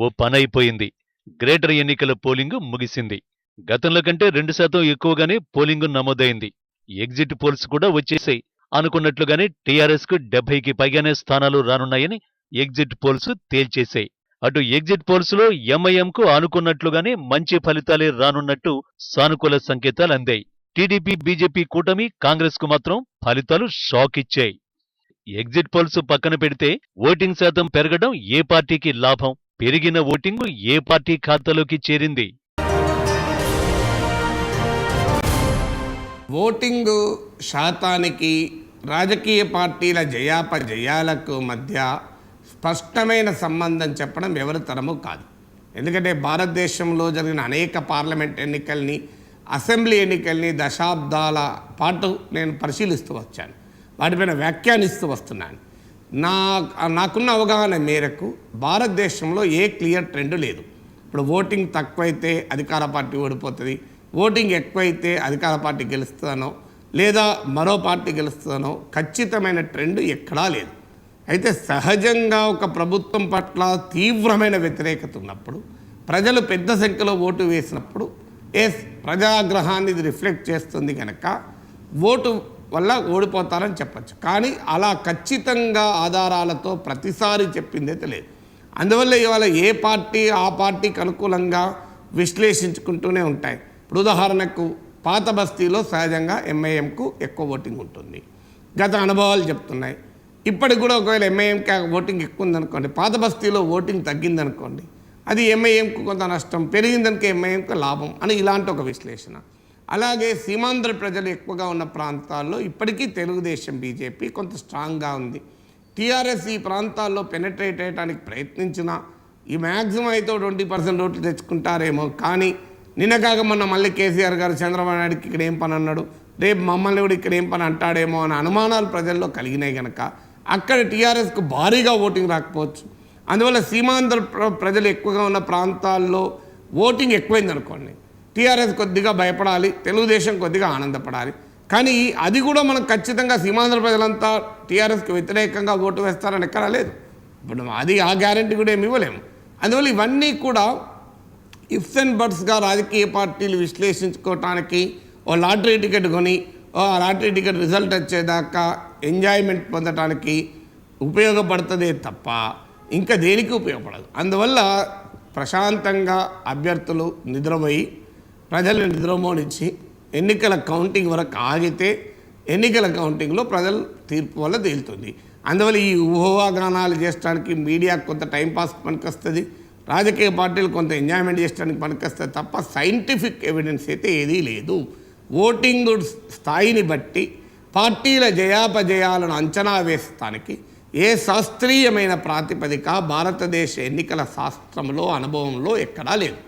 ఓ పనైపోయింది. Greater ఎన్నికల polling ముగిసింది. గతంలో కంటే 2% ఎక్కువగానే పోలింగు నమోదైంది. ఎగ్జిట్ పోల్స్ కూడా వచ్చేశాయి. అనుకున్నట్లుగానే టీఆర్ఎస్ కు 70కి పైగానే స్థానాలు రానున్నాయని ఎగ్జిట్ పోల్స్ తేల్చేశాయి. అటు ఎగ్జిట్ పోల్స్ లో ఎంఐఎంకు అనుకున్నట్లుగానే మంచి ఫలితాలే రానున్నట్టు సానుకూల సంకేతాలందాయి. టీడీపీ, బీజేపీ కూటమి, కాంగ్రెస్ కు మాత్రం ఫలితాలు షాక్ ఇచ్చాయి. ఎగ్జిట్ పోల్స్ పక్కన పెడితే ఓటింగ్ శాతం పెరగడం ఏ పార్టీకి లాభం? పెరిగిన ఓటింగు ఏ పార్టీ ఖాతాలోకి చేరింది? ఓటింగు శాతానికి రాజకీయ పార్టీల జయాపజయాలకు మధ్య స్పష్టమైన సంబంధం చెప్పడం ఎవరి తరము కాదు. ఎందుకంటే భారతదేశంలో జరిగిన అనేక పార్లమెంట్ ఎన్నికల్ని, అసెంబ్లీ ఎన్నికల్ని దశాబ్దాల పాటు నేను పరిశీలిస్తూ వచ్చాను, వాటిపైన వ్యాఖ్యానిస్తూ వస్తున్నాను. నాకున్న అవగాహన మేరకు భారతదేశంలో ఏ క్లియర్ ట్రెండ్ లేదు. ఇప్పుడు ఓటింగ్ తక్కువైతే అధికార పార్టీ ఓడిపోతుంది, ఓటింగ్ ఎక్కువైతే అధికార పార్టీ గెలుస్తుందనో లేదా మరో పార్టీ గెలుస్తుందనో ఖచ్చితమైన ట్రెండ్ ఎక్కడా లేదు. అయితే సహజంగా ఒక ప్రభుత్వం పట్ల తీవ్రమైన వ్యతిరేకత ఉన్నప్పుడు, ప్రజలు పెద్ద సంఖ్యలో ఓటు వేసినప్పుడు ప్రజాగ్రహాన్ని ఇది రిఫ్లెక్ట్ చేస్తుంది కనుక ఓటు వల్ల ఓడిపోతారని చెప్పచ్చు. కానీ అలా ఖచ్చితంగా ఆధారాలతో ప్రతిసారి చెప్పిందైతే లేదు. అందువల్ల ఇవాళ ఏ పార్టీ ఆ పార్టీకి అనుకూలంగా విశ్లేషించుకుంటూనే ఉంటాయి. ఇప్పుడు ఉదాహరణకు పాత బస్తీలో సహజంగా ఎంఐఎంకు ఎక్కువ ఓటింగ్ ఉంటుంది, గత అనుభవాలు చెప్తున్నాయి. ఇప్పటికి కూడా ఒకవేళ ఎంఐఎంకి ఓటింగ్ ఎక్కువ ఉందనుకోండి, పాత బస్తీలో ఓటింగ్ తగ్గిందనుకోండి, అది ఎంఐఎంకు కొంత నష్టం, పెరిగిందనుకో ఎంఐఎంకు లాభం అని ఇలాంటి ఒక విశ్లేషణ. అలాగే సీమాంధ్ర ప్రజలు ఎక్కువగా ఉన్న ప్రాంతాల్లో ఇప్పటికీ తెలుగుదేశం, బీజేపీ కొంత స్ట్రాంగ్గా ఉంది. టీఆర్ఎస్ ఈ ప్రాంతాల్లో పెనట్రేట్ అయ్యడానికి ప్రయత్నించినా ఈ మ్యాక్సిమం అయితే 20% ఓట్లు తెచ్చుకుంటారేమో. కానీ నిన్నగాక మొన్న మళ్ళీ కేసీఆర్ గారు చంద్రబాబు నాయుడుకి ఇక్కడ ఏం పని అన్నాడు, రేపు మమ్మల్ని కూడా ఇక్కడ ఏం పని అంటాడేమో అనే అనుమానాలు ప్రజల్లో కలిగినాయి కనుక అక్కడ టీఆర్ఎస్కు భారీగా ఓటింగ్ రాకపోవచ్చు. అందువల్ల సీమాంధ్ర ప్రజలు ఎక్కువగా ఉన్న ప్రాంతాల్లో ఓటింగ్ ఎక్కువైంది అనుకోండి, టీఆర్ఎస్ కొద్దిగా భయపడాలి, తెలుగుదేశం కొద్దిగా ఆనందపడాలి. కానీ అది కూడా మనం ఖచ్చితంగా సీమాంధ్ర ప్రజలంతా టీఆర్ఎస్కి వ్యతిరేకంగా ఓటు వేస్తారని ఎక్కడా లేదు. ఇప్పుడు అది ఆ గ్యారంటీ కూడా ఏమి ఇవ్వలేము. అందువల్ల ఇవన్నీ కూడా ఇఫ్స్ అండ్ బట్స్గా రాజకీయ పార్టీలు విశ్లేషించుకోవటానికి ఓ లాటరీ టికెట్ కొని ఆ లాటరీ టికెట్ రిజల్ట్ వచ్చేదాకా ఎంజాయ్మెంట్ పొందటానికి ఉపయోగపడుతుందే తప్ప ఇంకా దేనికి ఉపయోగపడదు. అందువల్ల ప్రశాంతంగా అభ్యర్థులు నిద్రపోయి ప్రజలను నిద్రమోనిచ్చి ఎన్నికల కౌంటింగ్ వరకు ఆగితే ఎన్నికల కౌంటింగ్లో ప్రజల తీర్పు వల్ల తేలుతుంది. అందువల్ల ఈ ఊహాగానాలు చేయడానికి మీడియాకు కొంత టైంపాస్ పనికొస్తుంది, రాజకీయ పార్టీలు కొంత ఎంజాయ్మెంట్ చేయడానికి పనికొస్తుంది తప్ప సైంటిఫిక్ ఎవిడెన్స్ అయితే ఏదీ లేదు. ఓటింగ్ స్థాయిని బట్టి పార్టీల జయాపజయాలను అంచనా వేస్తానికి ఏ శాస్త్రీయమైన ప్రాతిపదిక భారతదేశ ఎన్నికల శాస్త్రంలో, అనుభవంలో ఎక్కడా లేదు.